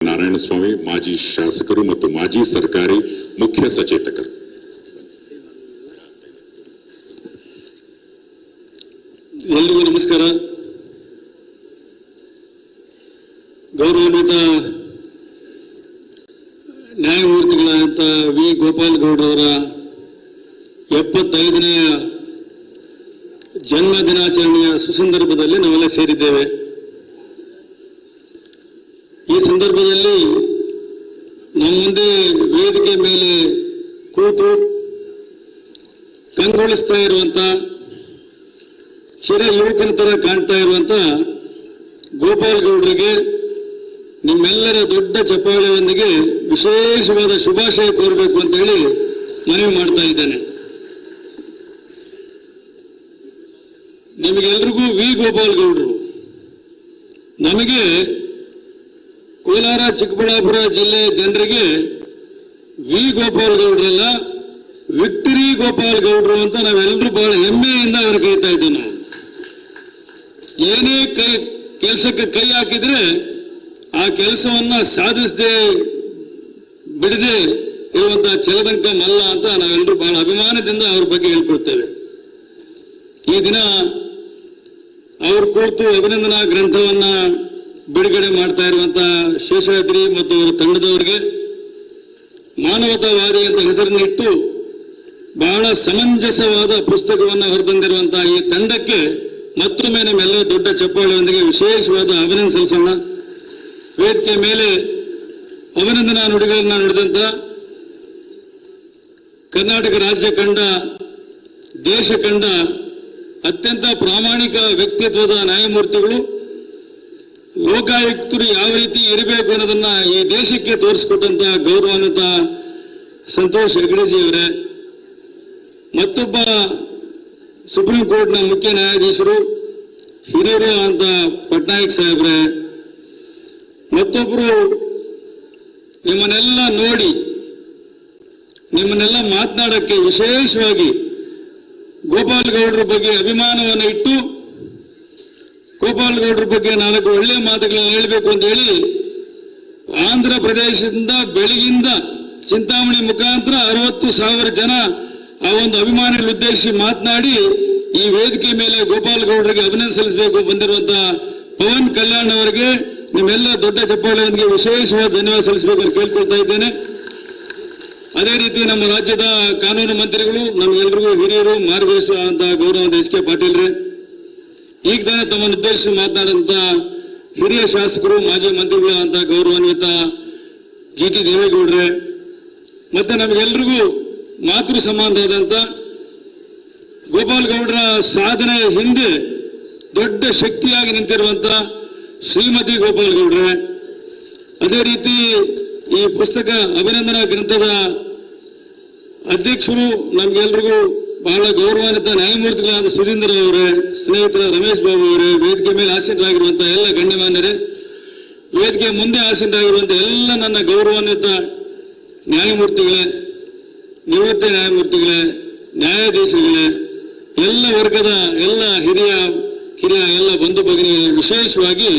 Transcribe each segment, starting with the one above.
ನಾರಾಯಣಸ್ವಾಮಿ ಮಾಜಿ ಶಾಸಕರು ಮತ್ತು ಮಾಜಿ ಸರ್ಕಾರಿ ಮುಖ್ಯ ಸಚೇತಕರು. ಎಲ್ರಿಗೂ ನಮಸ್ಕಾರ. ಗೌರವಾನ್ವಿತ ನ್ಯಾಯಮೂರ್ತಿಗಳಾದಂಥ ವಿ ಗೋಪಾಲ್ ಗೌಡ್ರವರ 75ನೇ ಜನ್ಮ ದಿನಾಚರಣೆಯ ಸುಸಂದರ್ಭದಲ್ಲಿ ನಾವೆಲ್ಲ ಸೇರಿದ್ದೇವೆ. ಈ ಸಂದರ್ಭದಲ್ಲಿ ನಮ್ಮ ಮುಂದೆ ವೇದಿಕೆ ಮೇಲೆ ಕೂತು ಕಂಗೊಳಿಸ್ತಾ ಇರುವಂತ ಚಿರ ಯುವಕನ ತರ ಕಾಣ್ತಾ ಇರುವಂತ ಗೋಪಾಲ್ ಗೌಡ್ರಿಗೆ ನಿಮ್ಮೆಲ್ಲರ ದೊಡ್ಡ ಚಪ್ಪಾಳೆಯೊಂದಿಗೆ ವಿಶೇಷವಾದ ಶುಭಾಶಯ ಕೋರಬೇಕು ಅಂತ ಹೇಳಿ ಮನವಿ ಮಾಡ್ತಾ ಇದ್ದೇನೆ. ನಿಮಗೆಲ್ರಿಗೂ ವಿ ಗೋಪಾಲ್ ಗೌಡ್ರು, ನಮಗೆ ಕೋಲಾರ ಚಿಕ್ಕಬಳ್ಳಾಪುರ ಜಿಲ್ಲೆಯ ಜನರಿಗೆ ವಿ ಗೋಪಾಲ್ ಗೌಡ್ರಲ್ಲ, ವಿಕ್ಟರಿ ಗೋಪಾಲ್ ಗೌಡ್ರು ಅಂತ ನಾವೆಲ್ಲರೂ ಬಹಳ ಹೆಮ್ಮೆಯಿಂದ ಅವ್ರು ಕರೀತಾ ಇದ್ದೀವಿ. ನಾವು ಏನೇ ಕೆಲಸಕ್ಕೆ ಕೈ ಹಾಕಿದ್ರೆ ಆ ಕೆಲಸವನ್ನ ಸಾಧಿಸದೆ ಬಿಡದೆ ಇರುವಂತಹ ಛಲದಂಕ ಮಲ್ಲ ಅಂತ ನಾವೆಲ್ಲರೂ ಬಹಳ ಅಭಿಮಾನದಿಂದ ಅವ್ರ ಬಗ್ಗೆ ಹೇಳ್ಕೊಡ್ತೇವೆ. ಈ ದಿನ ಅವ್ರ ಕುರಿತು ಅಭಿನಂದನಾ ಗ್ರಂಥವನ್ನ ಬಿಡುಗಡೆ ಮಾಡ್ತಾ ಇರುವಂತ ಶೇಷಾದ್ರಿ ಮತ್ತು ಅವರ ತಂಡದವರಿಗೆ ಮಾನವತಾವಾದಿ ಅಂತ ಹೆಸರನ್ನಿಟ್ಟು ಬಹಳ ಸಮಂಜಸವಾದ ಪುಸ್ತಕವನ್ನು ಹೊರತಂದಿರುವಂತಹ ಈ ತಂಡಕ್ಕೆ ಮತ್ತೊಮ್ಮೆ ನಮ್ಮೆಲ್ಲ ದೊಡ್ಡ ಚಪ್ಪಾಳೆಯೊಂದಿಗೆ ವಿಶೇಷವಾದ ಅಭಿನಂದನೆ ಸಲ್ಲಿಸೋಣ. ವೇದಿಕೆ ಮೇಲೆ ಅಭಿನಂದನಾ ನುಡಿಗಳನ್ನ ನುಡಿದಂತ ಕರ್ನಾಟಕ ರಾಜ್ಯ ಕಂಡ ದೇಶ ಕಂಡ ಅತ್ಯಂತ ಪ್ರಾಮಾಣಿಕ ವ್ಯಕ್ತಿತ್ವದ ನ್ಯಾಯಮೂರ್ತಿಗಳು, ಲೋಕಾಯುಕ್ತರು ಯಾವ ರೀತಿ ಇರಬೇಕು ಅನ್ನೋದನ್ನ ಈ ದೇಶಕ್ಕೆ ತೋರಿಸಿಕೊಟ್ಟಂತ ಗೌರವಾನ್ವಿತ ಸಂತೋಷ್ ಹೆಗಡೆಜಿಯವರೇ, ಮತ್ತೊಬ್ಬ ಸುಪ್ರೀಂ ಕೋರ್ಟ್ನ ಮುಖ್ಯ ನ್ಯಾಯಾಧೀಶರು ಹಿರಿಯರು ಅಂತ ಪಟ್ನಾಯಕ್ ಸಾಹೇಬ್ರೆ, ಮತ್ತೊಬ್ಬರು ನಿಮ್ಮನ್ನೆಲ್ಲ ನೋಡಿ ನಿಮ್ಮನ್ನೆಲ್ಲ ಮಾತನಾಡಕ್ಕೆ ವಿಶೇಷವಾಗಿ ಗೋಪಾಲ್ ಗೌಡ್ರ ಬಗ್ಗೆ ಅಭಿಮಾನವನ್ನು ಇಟ್ಟು ಗೋಪಾಲ್ ಗೌಡ್ರ ಬಗ್ಗೆ 4 ಒಳ್ಳೆಯ ಮಾತುಗಳನ್ನು ಹೇಳಬೇಕು ಅಂತ ಹೇಳಿ ಆಂಧ್ರ ಪ್ರದೇಶದಿಂದ ಬೆಳಗಿಂದ ಚಿಂತಾಮಣಿ ಮುಖಾಂತರ 60,000 ಜನ ಆ ಒಂದು ಅಭಿಮಾನಿಗಳ ಉದ್ದೇಶಿಸಿ ಮಾತನಾಡಿ ಈ ವೇದಿಕೆ ಮೇಲೆ ಗೋಪಾಲ್ ಗೌಡ್ರಿಗೆ ಅಭಿನಂದನೆ ಸಲ್ಲಿಸಬೇಕು ಬಂದಿರುವಂತಹ ಪವನ್ ಕಲ್ಯಾಣ್ ಅವರಿಗೆ ನಿಮ್ಮೆಲ್ಲ ದೊಡ್ಡ ಚಪ್ಪಾಳೆಯೊಂದಿಗೆ ವಿಶೇಷವಾದ ಧನ್ಯವಾದ ಸಲ್ಲಿಸಬೇಕು ಅಂತ ಕೇಳ್ಕೊಳ್ತಾ ಇದ್ದೇನೆ. ಅದೇ ರೀತಿ ನಮ್ಮ ರಾಜ್ಯದ ಕಾನೂನು ಮಂತ್ರಿಗಳು, ನಮ್ಗೆಲ್ರಿಗೂ ಹಿರಿಯರು, ಮಾರ್ಗದರ್ಶಕ ಅಂತ ಗೌರವ ಎಚ್ ಕೆ ಪಾಟೀಲ್ರೆ, ಈಗ ತಾನೇ ತಮ್ಮನ್ನು ಉದ್ದೇಶಿಸಿ ಮಾತನಾಡಿದಂತ ಹಿರಿಯ ಶಾಸಕರು, ಮಾಜಿ ಮಂತ್ರಿಗಳು ಅಂತ ಗೌರವಾನ್ವಿತ GT ದೇವೇಗೌಡ್ರೆ, ಮತ್ತೆ ನಮಗೆಲ್ರಿಗೂ ಮಾತೃ ಸಮಾನರಾದಂತ ಗೋಪಾಲ್ ಗೌಡ್ರ ಸಾಧನೆ ಹಿಂದೆ ದೊಡ್ಡ ಶಕ್ತಿಯಾಗಿ ನಿಂತಿರುವಂತ ಶ್ರೀಮತಿ ಗೋಪಾಲ್ ಗೌಡ್ರೆ, ಅದೇ ರೀತಿ ಈ ಪುಸ್ತಕ ಅಭಿನಂದನಾ ಗ್ರಂಥದ ಅಧ್ಯಕ್ಷರು, ನಮ್ಗೆಲ್ರಿಗೂ ಬಹಳ ಗೌರವಾನ್ವಿತ ನ್ಯಾಯಮೂರ್ತಿಗಳಾದ ಸುಧೀಂದ್ರ ಅವರೇ, ಸ್ನೇಹಿತರ ರಮೇಶ್ ಬಾಬು ಅವರೇ, ವೇದಿಕೆ ಮೇಲೆ ಆಸೀನರಾಗಿರುವಂತಹ ಎಲ್ಲ ಗಣ್ಯಮಾನ್ಯರೇ, ವೇದಿಕೆ ಮುಂದೆ ಆಸೀನರಾಗಿರುವಂತಹ ಎಲ್ಲ ನನ್ನ ಗೌರವಾನ್ವಿತ ನ್ಯಾಯಮೂರ್ತಿಗಳೇ, ನಿವೃತ್ತ ನ್ಯಾಯಮೂರ್ತಿಗಳೇ, ನ್ಯಾಯಾಧೀಶಗಳೇ, ಎಲ್ಲ ವರ್ಗದ ಎಲ್ಲ ಹಿರಿಯ ಕಿರಿಯ ಎಲ್ಲ ಬಂಧು ಭಗಿನಿ, ವಿಶೇಷವಾಗಿ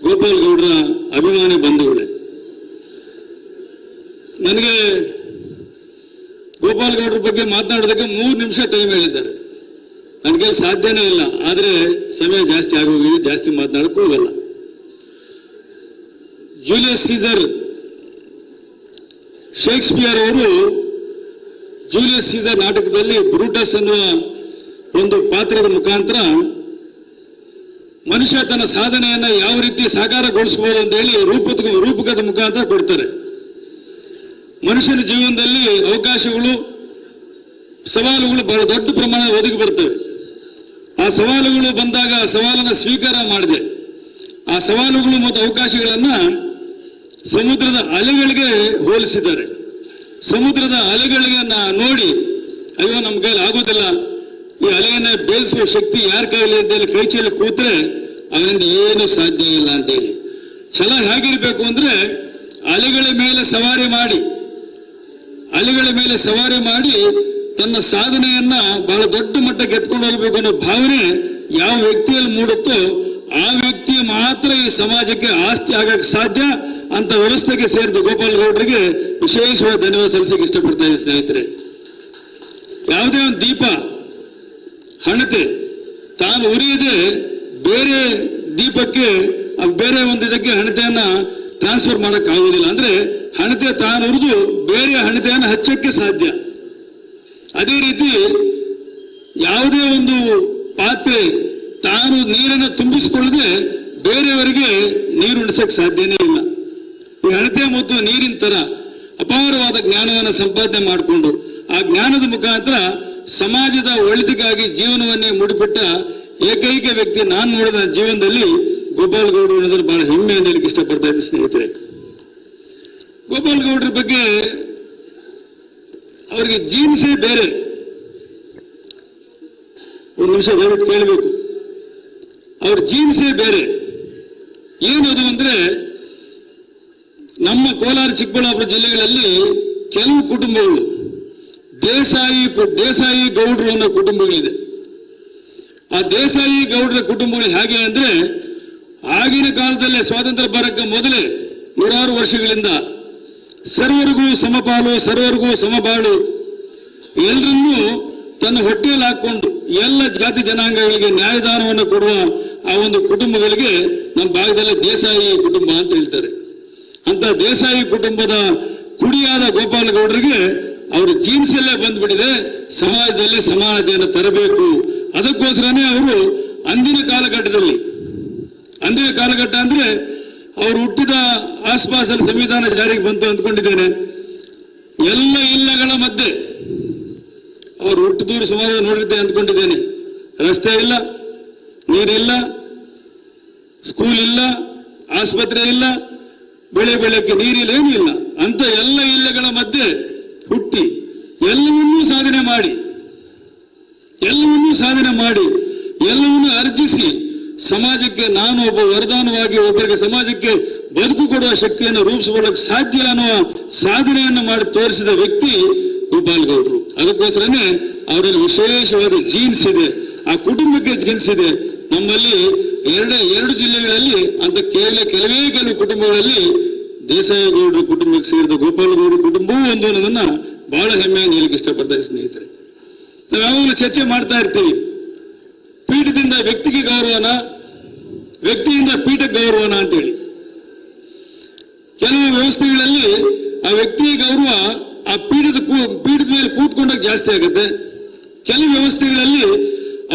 ಗೋಪಾಲ್ ಗೌಡ್ರ ಅಭಿಮಾನಿ ಬಂಧುಗಳೇ, ನನಗೆ ಗೋಪಾಲ್ ಗೌಡ್ರ ಬಗ್ಗೆ ಮಾತನಾಡೋದಕ್ಕೆ 3 ನಿಮಿಷ ಟೈಮ್ ಹೇಳಿದ್ದಾರೆ. ನನಗೆ ಸಾಧ್ಯನೇ ಇಲ್ಲ, ಆದರೆ ಸಮಯ ಜಾಸ್ತಿ ಆಗೋಗಿದೆ, ಜಾಸ್ತಿ ಮಾತನಾಡಕ್ಕೆ ಹೋಗಲ್ಲ. ಜೂಲಿಯಸ್ ಸೀಸರ್, ಶೇಕ್ಸ್ಪಿಯರ್ ಅವರು ಜೂಲಿಯಸ್ ಸೀಸರ್ ನಾಟಕದಲ್ಲಿ ಬ್ರೂಟಸ್ ಅನ್ನುವ ಒಂದು ಪಾತ್ರದ ಮುಖಾಂತರ ಮನುಷ್ಯ ತನ್ನ ಸಾಧನೆಯನ್ನ ಯಾವ ರೀತಿ ಸಾಕಾರಗೊಳಿಸಬಹುದು ಅಂತ ಹೇಳಿ ರೂಪಕದ ಮುಖಾಂತರ ಕೊಡ್ತಾರೆ. ಮನುಷ್ಯನ ಜೀವನದಲ್ಲಿ ಅವಕಾಶಗಳು, ಸವಾಲುಗಳು ಬಹಳ ದೊಡ್ಡ ಪ್ರಮಾಣ ಒದಗಿ ಬರ್ತವೆ. ಆ ಸವಾಲುಗಳು ಬಂದಾಗ ಆ ಸವಾಲನ್ನ ಸ್ವೀಕಾರ ಮಾಡಿದೆ. ಆ ಸವಾಲುಗಳು ಮತ್ತು ಅವಕಾಶಗಳನ್ನ ಸಮುದ್ರದ ಅಲೆಗಳಿಗೆ ಹೋಲಿಸಿದ್ದಾರೆ. ಸಮುದ್ರದ ಅಲೆಗಳಿಗನ್ನ ನೋಡಿ, ಅಯ್ಯೋ ನಮ್ಮ ಕೈಲಿ ಆಗೋದಿಲ್ಲ, ಈ ಅಲೆಯನ್ನ ಬೇಯಿಸುವ ಶಕ್ತಿ ಯಾರ ಕೈಲಿ ಅಂತೇಳಿ ಕೈ ಚೀಲ ಕೂತ್ರೆ ಅವರಿಂದ ಏನು ಸಾಧ್ಯ ಇಲ್ಲ ಅಂತೇಳಿ. ಛಲ ಹೇಗಿರ್ಬೇಕು ಅಂದ್ರೆ ಅಲೆಗಳ ಮೇಲೆ ಸವಾರಿ ಮಾಡಿ ತನ್ನ ಸಾಧನೆಯನ್ನ ಬಹಳ ದೊಡ್ಡ ಮಟ್ಟಕ್ಕೆ ಎತ್ಕೊಂಡು ಹೋಗ್ಬೇಕು ಅನ್ನೋ ಭಾವನೆ ಯಾವ ವ್ಯಕ್ತಿಯಲ್ಲಿ ಮೂಡುತ್ತೋ ಆ ವ್ಯಕ್ತಿ ಮಾತ್ರ ಈ ಸಮಾಜಕ್ಕೆ ಆಸ್ತಿ ಆಗಕ್ಕೆ ಸಾಧ್ಯ. ಅಂತ ವ್ಯವಸ್ಥೆಗೆ ಸೇರಿದ ಗೋಪಾಲ್ ಗೌಡರಿಗೆ ವಿಶೇಷವಾದ ಧನ್ಯವಾದ ಸಲ್ಲಿಸಕ್ಕೆ ಇಷ್ಟಪಡ್ತಾ ಇದ್ದೀನಿ ಸ್ನೇಹಿತರೆ. ಯಾವುದೇ ಒಂದು ದೀಪ ಹಣತೆ ತಾನು ಉರಿಯದೆ ಬೇರೆ ದೀಪಕ್ಕೆ ಬೇರೆ ಒಂದು ಇದಕ್ಕೆ ಹಣತೆಯನ್ನ ಟ್ರಾನ್ಸ್ಫರ್ ಮಾಡಕ್ ಆಗುವುದಿಲ್ಲ. ಅಂದ್ರೆ ಹಣತೆ ತಾನು ಉರಿದು ಬೇರೆ ಹಣತೆಯನ್ನು ಹಚ್ಚಕ್ಕೆ ಸಾಧ್ಯ. ಅದೇ ರೀತಿ ಯಾವುದೇ ಒಂದು ಪಾತ್ರೆ ತಾನು ನೀರನ್ನು ತುಂಬಿಸಿಕೊಳ್ಳದೆ ಬೇರೆಯವರಿಗೆ ನೀರು ಉಣಿಸಕ್ಕೆ ಸಾಧ್ಯನೇ ಇಲ್ಲ. ಈ ಹಣತೆ ಮತ್ತು ನೀರಿನ ತರ ಅಪಾರವಾದ ಜ್ಞಾನವನ್ನು ಸಂಪಾದನೆ ಮಾಡಿಕೊಂಡು ಆ ಜ್ಞಾನದ ಮುಖಾಂತರ ಸಮಾಜದ ಒಳಿತಿಗಾಗಿ ಜೀವನವನ್ನೇ ಮುಡಿಪಿಟ್ಟ ಏಕೈಕ ವ್ಯಕ್ತಿ ನಾನು ನೋಡಿದ ಜೀವನದಲ್ಲಿ ಗೋಪಾಲ್ ಗೌಡರು ಅನ್ನೋದನ್ನು ಬಹಳ ಹೆಮ್ಮೆಯಿಂದ ಹೇಳಲಿಕ್ಕೆ ಇಷ್ಟಪಡ್ತಾ ಇದ್ದೀನಿ ಸ್ನೇಹಿತರೆ. ಗೋಪಾಲ್ ಗೌಡರ ಬಗ್ಗೆ ಅವರಿಗೆ ಜೀನ್ಸೇ ಬೇರೆ. ಒಂದು ನಿಮಿಷ ದಯವಿಟ್ಟು ಕೇಳಬೇಕು. ಅವ್ರ ಜೀನ್ಸೇ ಬೇರೆ. ಏನದು ಅಂದ್ರೆ ನಮ್ಮ ಕೋಲಾರ ಚಿಕ್ಕಬಳ್ಳಾಪುರ ಜಿಲ್ಲೆಗಳಲ್ಲಿ ಕೆಲವು ಕುಟುಂಬಗಳು ದೇಸಾಯಿ ಗೌಡರು ಅನ್ನೋ ಕುಟುಂಬಗಳಿದೆ. ಆ ದೇಸಾಯಿ ಗೌಡರ ಕುಟುಂಬಗಳು ಹೇಗೆ ಅಂದ್ರೆ ಆಗಿನ ಕಾಲದಲ್ಲೇ ಸ್ವಾತಂತ್ರ್ಯ ಬರಕ್ಕೆ ಮೊದಲೇ ನೂರಾರು ವರ್ಷಗಳಿಂದ ಸರ್ವರಿಗೂ ಸಮಪಾಲು ಸರ್ವರಿಗೂ ಸಮಬಾಳು ಎಲ್ಲರನ್ನೂ ತನ್ನ ಹೊಟ್ಟೆಯಲ್ಲಿ ಹಾಕೊಂಡು ಎಲ್ಲ ಜಾತಿ ಜನಾಂಗಗಳಿಗೆ ನ್ಯಾಯದಾನವನ್ನು ಕೊಡುವ ಆ ಒಂದು ಕುಟುಂಬಗಳಿಗೆ ನಮ್ಮ ಭಾಗದಲ್ಲಿ ದೇಸಾಯಿ ಕುಟುಂಬ ಅಂತ ಹೇಳ್ತಾರೆ. ಅಂತ ದೇಸಾಯಿ ಕುಟುಂಬದ ಕುಡಿಯಾದ ಗೋಪಾಲ್ ಗೌಡರಿಗೆ ಅವ್ರ ಜೀನ್ಸಲ್ಲೇ ಬಂದ್ಬಿಟ್ಟಿದೆ ಸಮಾಜದಲ್ಲಿ ಸಮಾನತೆಯನ್ನು ತರಬೇಕು. ಅದಕ್ಕೋಸ್ಕರನೇ ಅವರು ಅಂದಿನ ಕಾಲಘಟ್ಟ ಅಂದ್ರೆ ಅವರು ಹುಟ್ಟಿದ ಆಸ್ಪಾಸಲ್ಲಿ ಸಂವಿಧಾನ ಜಾರಿಗೆ ಬಂತು ಅಂದ್ಕೊಂಡಿದ್ದೇನೆ. ಎಲ್ಲ ಇಲ್ಲಗಳ ಮಧ್ಯೆ ಅವರು ಹುಟ್ಟಿದೂರು ಸುಮಾರು ನೋಡಿದ್ದೆ ಅಂದ್ಕೊಂಡಿದ್ದೇನೆ. ರಸ್ತೆ ಇಲ್ಲ, ನೀರಿಲ್ಲ, ಸ್ಕೂಲ್ ಇಲ್ಲ, ಆಸ್ಪತ್ರೆ ಇಲ್ಲ, ಬೆಳಕ್ಕೆ ನೀರಿಲ್ಲ, ಏನೂ ಇಲ್ಲ. ಅಂತ ಎಲ್ಲ ಇಲ್ಲಗಳ ಮಧ್ಯೆ ಹುಟ್ಟಿ ಎಲ್ಲವನ್ನೂ ಸಾಧನೆ ಮಾಡಿ ಎಲ್ಲವನ್ನೂ ಅರ್ಜಿಸಿ ಸಮಾಜಕ್ಕೆ ನಾನು ಒಬ್ಬ ವರದಾನವಾಗಿ ಒಬ್ಬರಿಗೆ ಸಮಾಜಕ್ಕೆ ಬದುಕು ಕೊಡುವ ಶಕ್ತಿಯನ್ನು ರೂಪಿಸಿಕೊಳ್ಳಕ್ಕೆ ಸಾಧ್ಯ ಅನ್ನುವ ಸಾಧನೆಯನ್ನು ಮಾಡಿ ತೋರಿಸಿದ ವ್ಯಕ್ತಿ ಗೋಪಾಲ್ ಗೌಡರು. ಅದಕ್ಕೋಸ್ಕರನೇ ಅವರಲ್ಲಿ ವಿಶೇಷವಾದ ಜೀನ್ಸ್ ಇದೆ, ಆ ಕುಟುಂಬಕ್ಕೆ ಜೀನ್ಸ್ ಇದೆ. ನಮ್ಮಲ್ಲಿ ಎರಡು ಜಿಲ್ಲೆಗಳಲ್ಲಿ ಅಂತ ಕೆಲವೇ ಕೆಲವು ಕುಟುಂಬಗಳಲ್ಲಿ ದೇಸಾಯಿ ಗೌಡರ ಕುಟುಂಬಕ್ಕೆ ಸೇರಿದ ಗೋಪಾಲ್ ಗೌಡರ ಕುಟುಂಬವೂ ಒಂದು ಅನ್ನೋದನ್ನ ಬಹಳ ಹೆಮ್ಮೆಯಿಂದ ಹೇಳಲಿಕ್ಕೆ ಇಷ್ಟಪಡ್ತಾ ಸ್ನೇಹಿತರೆ. ನಾವು ಯಾವಾಗಲೂ ಚರ್ಚೆ ಮಾಡ್ತಾ ಇರ್ತೀವಿ, ಪೀಠದಿಂದ ವ್ಯಕ್ತಿಗೆ ಗೌರವನ, ವ್ಯಕ್ತಿಯಿಂದ ಪೀಠಕ್ಕೆ ಗೌರವನ ಅಂತೇಳಿ. ಕೆಲವು ವ್ಯವಸ್ಥೆಗಳಲ್ಲಿ ಆ ವ್ಯಕ್ತಿಯ ಗೌರವ ಆ ಪೀಠದ ಮೇಲೆ ಕೂತ್ಕೊಂಡಾಗ ಜಾಸ್ತಿ ಆಗುತ್ತೆ. ಕೆಲವು ವ್ಯವಸ್ಥೆಗಳಲ್ಲಿ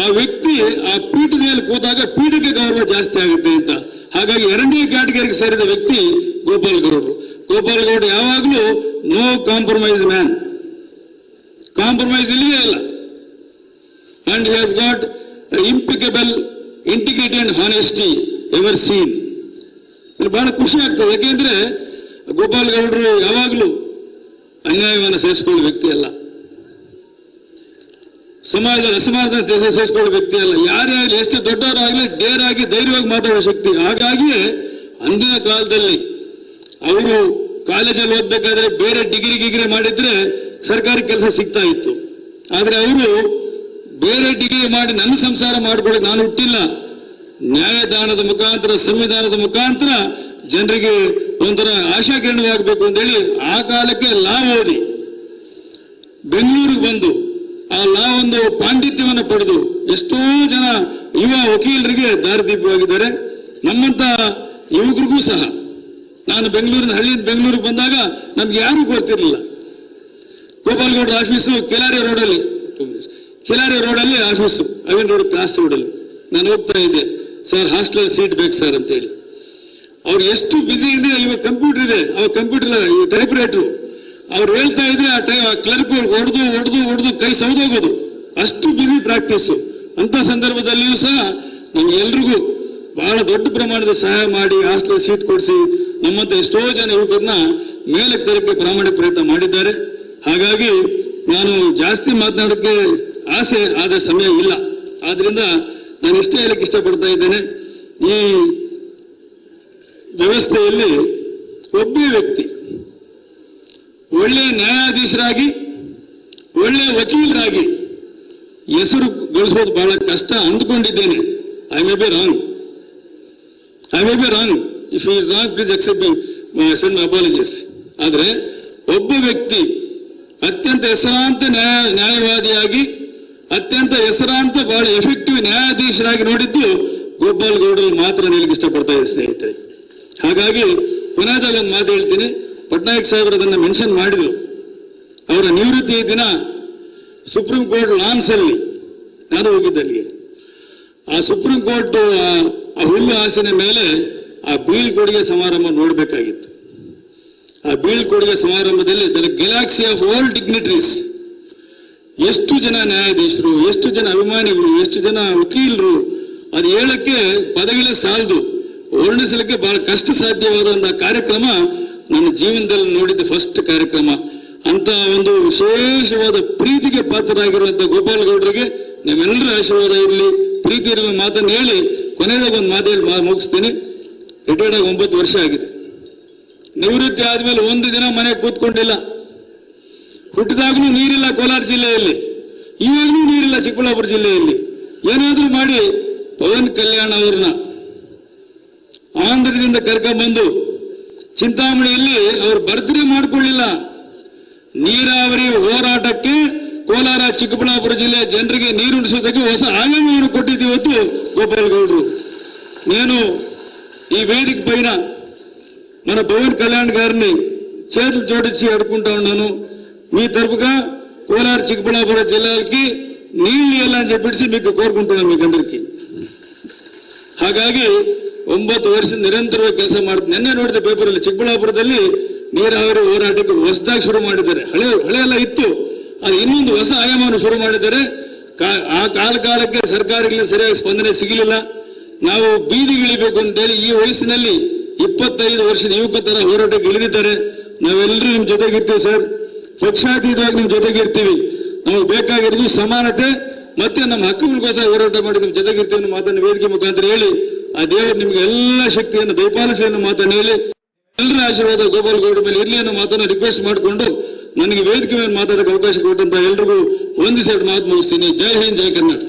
ಆ ವ್ಯಕ್ತಿ ಆ ಪೀಠದ ಮೇಲೆ ಕೂತಾಗ ಪೀಠಕ್ಕೆ ಗೌರವ ಜಾಸ್ತಿ ಆಗುತ್ತೆ ಅಂತ. ಹಾಗಾಗಿ ಎರಡನೇ ಕ್ಯಾಟಗರಿಗೆ ಸೇರಿದ ವ್ಯಕ್ತಿ ಗೋಪಾಲ್ ಗೌಡರು. ಗೋಪಾಲ್ ಗೌಡ ಯಾವಾಗಲೂ ನೋ ಕಾಂಪ್ರಮೈಸ್ ಮ್ಯಾನ್, ಕಾಂಪ್ರಮೈಸ್ ಇಲ್ಲವೇ ಇಲ್ಲ. And he has got impeccable integrity and honesty ever seen. ಬಹಳ ಖುಷಿ ಆಗ್ತದೆ. ಯಾಕೆಂದ್ರೆ ಗೋಪಾಲ್ ಗೌಡರು ಯಾವಾಗಲೂ ಅನ್ಯಾಯವನ್ನು ಸಹಿಸಿಕೊಳ್ಳುವ ವ್ಯಕ್ತಿ ಅಲ್ಲ, ಸಮಾಜದ ಅಸಮಾನತೆ ಸಹಿಸಿಕೊಳ್ಳುವ ವ್ಯಕ್ತಿ ಅಲ್ಲ. ಯಾರೇ ಆಗಲಿ, ಎಷ್ಟು ದೊಡ್ಡವರಾಗಲಿ ಡೇರ್ ಆಗಿ ಧೈರ್ಯವಾಗಿ ಮಾತಾಡುವ ಶಕ್ತಿ. ಹಾಗಾಗಿಯೇ ಅಂದಿನ ಕಾಲದಲ್ಲಿ ಅವರು ಕಾಲೇಜಲ್ಲಿ ಓದ್ಬೇಕಾದ್ರೆ ಬೇರೆ ಡಿಗ್ರಿ ಮಾಡಿದ್ರೆ ಸರ್ಕಾರಿ ಕೆಲಸ ಸಿಗ್ತಾ ಇತ್ತು. ಆದ್ರೆ ಅವರು ಬೇರೆ ಡಿಗ್ರಿ ಮಾಡಿ ನನ್ನ ಸಂಸಾರ ಮಾಡ್ಕೊಳ್ಳಿ, ನಾನು ಹುಟ್ಟಿಲ್ಲ, ನ್ಯಾಯದಾನದ ಮುಖಾಂತರ ಸಂವಿಧಾನದ ಮುಖಾಂತರ ಜನರಿಗೆ ಒಂಥರ ಆಶಾಕಿರಣವಾಗಬೇಕು ಅಂತೇಳಿ ಆ ಕಾಲಕ್ಕೆ ಲಾ ಓದಿ ಬೆಂಗಳೂರಿಗೆ ಬಂದು ಆ ಲಾ ಒಂದು ಪಾಂಡಿತ್ಯವನ್ನು ಪಡೆದು ಎಷ್ಟೋ ಜನ ಯುವ ವಕೀಲರಿಗೆ ದಾರಿದೀಪವಾಗಿದ್ದಾರೆ. ನಮ್ಮಂತ ಯುವಕರಿಗೂ ಸಹ ನಾನು ಹಳ್ಳಿಯಿಂದ ಬೆಂಗಳೂರಿಗೆ ಬಂದಾಗ ನಮ್ಗೆ ಯಾರೂ ಗೊತ್ತಿರಲಿಲ್ಲ. ಗೋಪಾಲ್ ಗೌಡರ ಆಫೀಸು ಕೆಲಾರಿ ರೋಡಲ್ಲಿ ಆಫೀಸು, ಅವಿನ್ ರೋಡ್ ಕ್ಲಾಸ್ ರೋಡಲ್ಲಿ ನಾನು ಹೋಗ್ತಾ ಇದ್ದೆ. ಸರ್ ಹಾಸ್ಟೆಲ್ ಸೀಟ್ ಬೇಕು ಸರ್ ಅಂತೇಳಿ. ಅವ್ರು ಎಷ್ಟು ಬಿಸಿ ಇದೆ, ಇವಾಗ ಕಂಪ್ಯೂಟರ್ ಇದೆ, ಅವ್ರ ಕಂಪ್ಯೂಟರ್ ಟೈಪ್ ರೈಟ್ರು, ಅವ್ರು ಹೇಳ್ತಾ ಇದ್ರೆ ಆ ಕ್ಲರ್ಕ್ ಹೊಡೆದು ಕೈ ಸೌದೋಗೋದು, ಅಷ್ಟು ಬಿಸಿ ಪ್ರಾಕ್ಟೀಸು. ಅಂತ ಸಂದರ್ಭದಲ್ಲಿಯೂ ಸಹ ನಮ್ಗೆಲ್ರಿಗೂ ಬಹಳ ದೊಡ್ಡ ಪ್ರಮಾಣದ ಸಹಾಯ ಮಾಡಿ ಹಾಸ್ಟೆಲ್ ಸೀಟ್ ಕೊಡಿಸಿ ನಮ್ಮಂತ ಎಷ್ಟೋ ಜನ ಯುವಕರನ್ನ ಮೇಲಕ್ಕೆ ತರಕ್ಕೆ ಪ್ರಾಮಾಣಿಕ ಪ್ರಯತ್ನ ಮಾಡಿದ್ದಾರೆ. ಹಾಗಾಗಿ ನಾನು ಜಾಸ್ತಿ ಮಾತನಾಡೋಕ್ಕೆ ಆಸೆ ಆದ ಸಮಯ ಇಲ್ಲ. ಆದ್ರಿಂದ ನಾನು ಇಷ್ಟೇ ಹೇಳಕ್ಕೆ ಇಷ್ಟಪಡ್ತಾ ಇದ್ದೇನೆ. ಈ ವ್ಯವಸ್ಥೆಯಲ್ಲಿ ಒಬ್ಬೇ ವ್ಯಕ್ತಿ ಒಳ್ಳೆ ನ್ಯಾಯಾಧೀಶರಾಗಿ ಒಳ್ಳೆ ವಕೀಲರಾಗಿ ಹೆಸರು ಗಳಿಸೋದು ಬಹಳ ಕಷ್ಟ ಅಂದ್ಕೊಂಡಿದ್ದೇನೆ. I may be wrong. If he is wrong please accept me. ಸಣ್ಣ ಅಪಾಲಜೀಸ್. ಆದ್ರೆ ಒಬ್ಬ ವ್ಯಕ್ತಿ ಅತ್ಯಂತ ಹೆಸರಾಂತ ನ್ಯಾಯವಾದಿಯಾಗಿ ಅತ್ಯಂತ ಹೆಸರಾಂತ ಬಹಳ ಎಫೆಕ್ಟಿವ್ ನ್ಯಾಯಾಧೀಶರಾಗಿ ನೋಡಿದ್ದು ಗೋಪಾಲ್ ಗೌಡರು ಮಾತ್ರ ನಿಲ್ಲಿಗೆ ಇಷ್ಟಪಡ್ತಾ ಇದೆ ಸ್ನೇಹಿತರೆ. ಹಾಗಾಗಿ ಕೊನೆಯದಾಗ ಒಂದು ಮಾತು ಹೇಳ್ತೀನಿ. ಪಟ್ನಾಯಕ್ ಸಾಹೇಬರು ಅದನ್ನ ಮೆನ್ಷನ್ ಮಾಡಿದ್ರು. ಅವರ ನಿವೃತ್ತಿ ದಿನ ಸುಪ್ರೀಂ ಕೋರ್ಟ್ ಲಾನ್ಸ್ ಅಲ್ಲಿ ನಾನು ಹೋಗಿದ್ದಲ್ಲಿ ಆ ಸುಪ್ರೀಂ ಕೋರ್ಟ್ ಆ ಹುಲ್ಲು ಹಾಸಿನ ಮೇಲೆ ಆ ಬೀಳ್ಕೊಡುಗೆ ಸಮಾರಂಭ ನೋಡಬೇಕಾಗಿತ್ತು. ಆ ಬೀಳ್ಕೊಡುಗೆ ಸಮಾರಂಭದಲ್ಲಿ the Galaxy of all dignitaries, ಎಷ್ಟು ಜನ ನ್ಯಾಯಾಧೀಶರು, ಎಷ್ಟು ಜನ ಅಭಿಮಾನಿಗಳು, ಎಷ್ಟು ಜನ ವಕೀಲರು, ಅದು ಹೇಳಕ್ಕೆ ಪದಗಳೇ ಸಾಲದು, ವರ್ಣಿಸಲಿಕ್ಕೆ ಬಹಳ ಕಷ್ಟ ಸಾಧ್ಯವಾದಂತಹ ಕಾರ್ಯಕ್ರಮ ನನ್ನ ಜೀವನದಲ್ಲಿ ನೋಡಿದ ಫಸ್ಟ್ ಕಾರ್ಯಕ್ರಮ. ಅಂತ ಒಂದು ವಿಶೇಷವಾದ ಪ್ರೀತಿಗೆ ಪಾತ್ರರಾಗಿರುವಂತಹ ಗೋಪಾಲ್ ಗೌಡರಿಗೆ ನಿಮ್ಮೆಲ್ಲರ ಆಶೀರ್ವಾದ ಇರಲಿ, ಪ್ರೀತಿ ಇರುವ ಮಾತನ್ನು ಹೇಳಿ ಕೊನೆಯದಾಗ ಒಂದು ಮಾತೇಳಿ ಮುಗಿಸ್ತೀನಿ. ರಿಟೈರ್ಡ್ ಆಗಿ 9 ವರ್ಷ ಆಗಿದೆ. ನಿವೃತ್ತಿ ಆದ್ಮೇಲೆ ಒಂದು ದಿನ ಮನೆಗೆ ಕೂತ್ಕೊಂಡಿಲ್ಲ. ಹುಟ್ಟಿದಾಗಲೂ ನೀರಿಲ್ಲ ಕೋಲಾರ ಜಿಲ್ಲೆಯಲ್ಲಿ, ಇವಾಗಲೂ ನೀರಿಲ್ಲ ಚಿಕ್ಕಬಳ್ಳಾಪುರ ಜಿಲ್ಲೆಯಲ್ಲಿ. ಏನಾದ್ರೂ ಮಾಡಿ ಪವನ್ ಕಲ್ಯಾಣ್ ಅವ್ರನ್ನ ಆಂಧ್ರದಿಂದ ಕರ್ಕೊಂಡ್ಬಂದು ಚಿಂತಾಮಣಿಯಲ್ಲಿ ಅವ್ರು ಬರ್ತ್ಡೇ ಮಾಡ್ಕೊಳ್ಳಿಲ್ಲ. ನೀರಾವರಿ ಹೋರಾಟಕ್ಕೆ ಕೋಲಾರ ಚಿಕ್ಕಬಳ್ಳಾಪುರ ಜಿಲ್ಲೆಯ ಜನರಿಗೆ ನೀರು ಉಣಿಸೋದಕ್ಕೆ ಹೊಸ ಆಯಾಮವನ್ನು ಕೊಟ್ಟಿದ್ದು ಇವತ್ತು ಗೋಪಾಲ್ గౌడ్రు. నేను ఈ వేదిక పైన మన పవన్ కళ్యాణ్ గారిని చేతులు జోడించి అడుక్కుంటా ఉన్నాను. మీ తరపుగా కోలార చిక్కబಳ್ಳాపుర జిల్లాలకి నీళ్లు ఇవ్వాలని చెప్పేసి మీకు కోరుకుంటున్నాను మీకందరికీ. ಹಾಗಾಗಿ 9 ವರ್ಷ ನಿರಂತರವಾಗಿ ಕೆಲಸ ಮಾಡ್ತೀನಿ. ನಿನ್ನೆ ನೋಡಿದ ಪೇಪರಲ್ಲಿ ಚಿಕ್ಕಬಳ್ಳಾಪುರದಲ್ಲಿ ನೀರಾವರಿ ಹೋರಾಟಕ್ಕೆ ಹೊಸದಾಗಿ ಶುರು ಮಾಡಿದ್ದಾರೆ. ಹಳೆ ಎಲ್ಲ ಇತ್ತು, ಅದು ಇನ್ನೊಂದು ಹೊಸ ಆಯಾಮವನ್ನು ಶುರು ಮಾಡಿದ್ದಾರೆ. ಆ ಕಾಲಕ್ಕೆ ಸರ್ಕಾರಗಳಿಗೆ ಸರಿಯಾಗಿ ಸ್ಪಂದನೆ ಸಿಗಲಿಲ್ಲ. ನಾವು ಬೀದಿಗಿಳಿಬೇಕು ಅಂತೇಳಿ ಈ ವಯಸ್ಸಿನಲ್ಲಿ 25 ವರ್ಷದ ಯುವಕ ತರ ಹೋರಾಟಕ್ಕೆ ಇಳಿದಿದ್ದಾರೆ. ನಾವೆಲ್ಲರೂ ನಿಮ್ ಜೊತೆಗಿರ್ತೀವಿ ಸರ್, ಪಕ್ಷಾತೀತವಾಗಿ ನಿಮ್ ಜೊತೆಗಿರ್ತೀವಿ. ನಮಗೆ ಬೇಕಾಗಿರೋದು ಸಮಾನತೆ ಮತ್ತೆ ನಮ್ಮ ಹಕ್ಕುಗಳಿಗೋಸ್ಕರ ಹೋರಾಟ ಮಾಡಿ ನಿಮ್ ಜೊತೆಗಿರ್ತೀವಿ ಅನ್ನೋ ಮಾತನ್ನು ವೇದಿಕೆ ಮುಖಾಂತರ ಹೇಳಿ ಆ ದೇವರು ನಿಮ್ಗೆ ಎಲ್ಲ ಶಕ್ತಿಯನ್ನು ದಯಪಾಲಿಸಿ ಅನ್ನೋ ಮಾತನ್ನು ಹೇಳಿ ಎಲ್ಲರ ಆಶೀರ್ವಾದ ಗೋಪಾಲ್ ಗೌಡ್ರ ಮೇಲೆ ಇರ್ಲಿ ಅನ್ನೋ ಮಾತನ್ನು ರಿಕ್ವೆಸ್ಟ್ ಮಾಡಿಕೊಂಡು ನನಗೆ ವೇದಿಕೆ ಮೇಲೆ ಮಾತಾಡೋಕೆ ಅವಕಾಶ ಕೊಟ್ಟಂತ ಎಲ್ರಿಗೂ ಒಂದಿಸೆರಡು ಮಾತು ಮುಗಿಸ್ತೀನಿ. ಜೈ ಹಿಂದ್, ಜೈ ಕರ್ನಾಟಕ.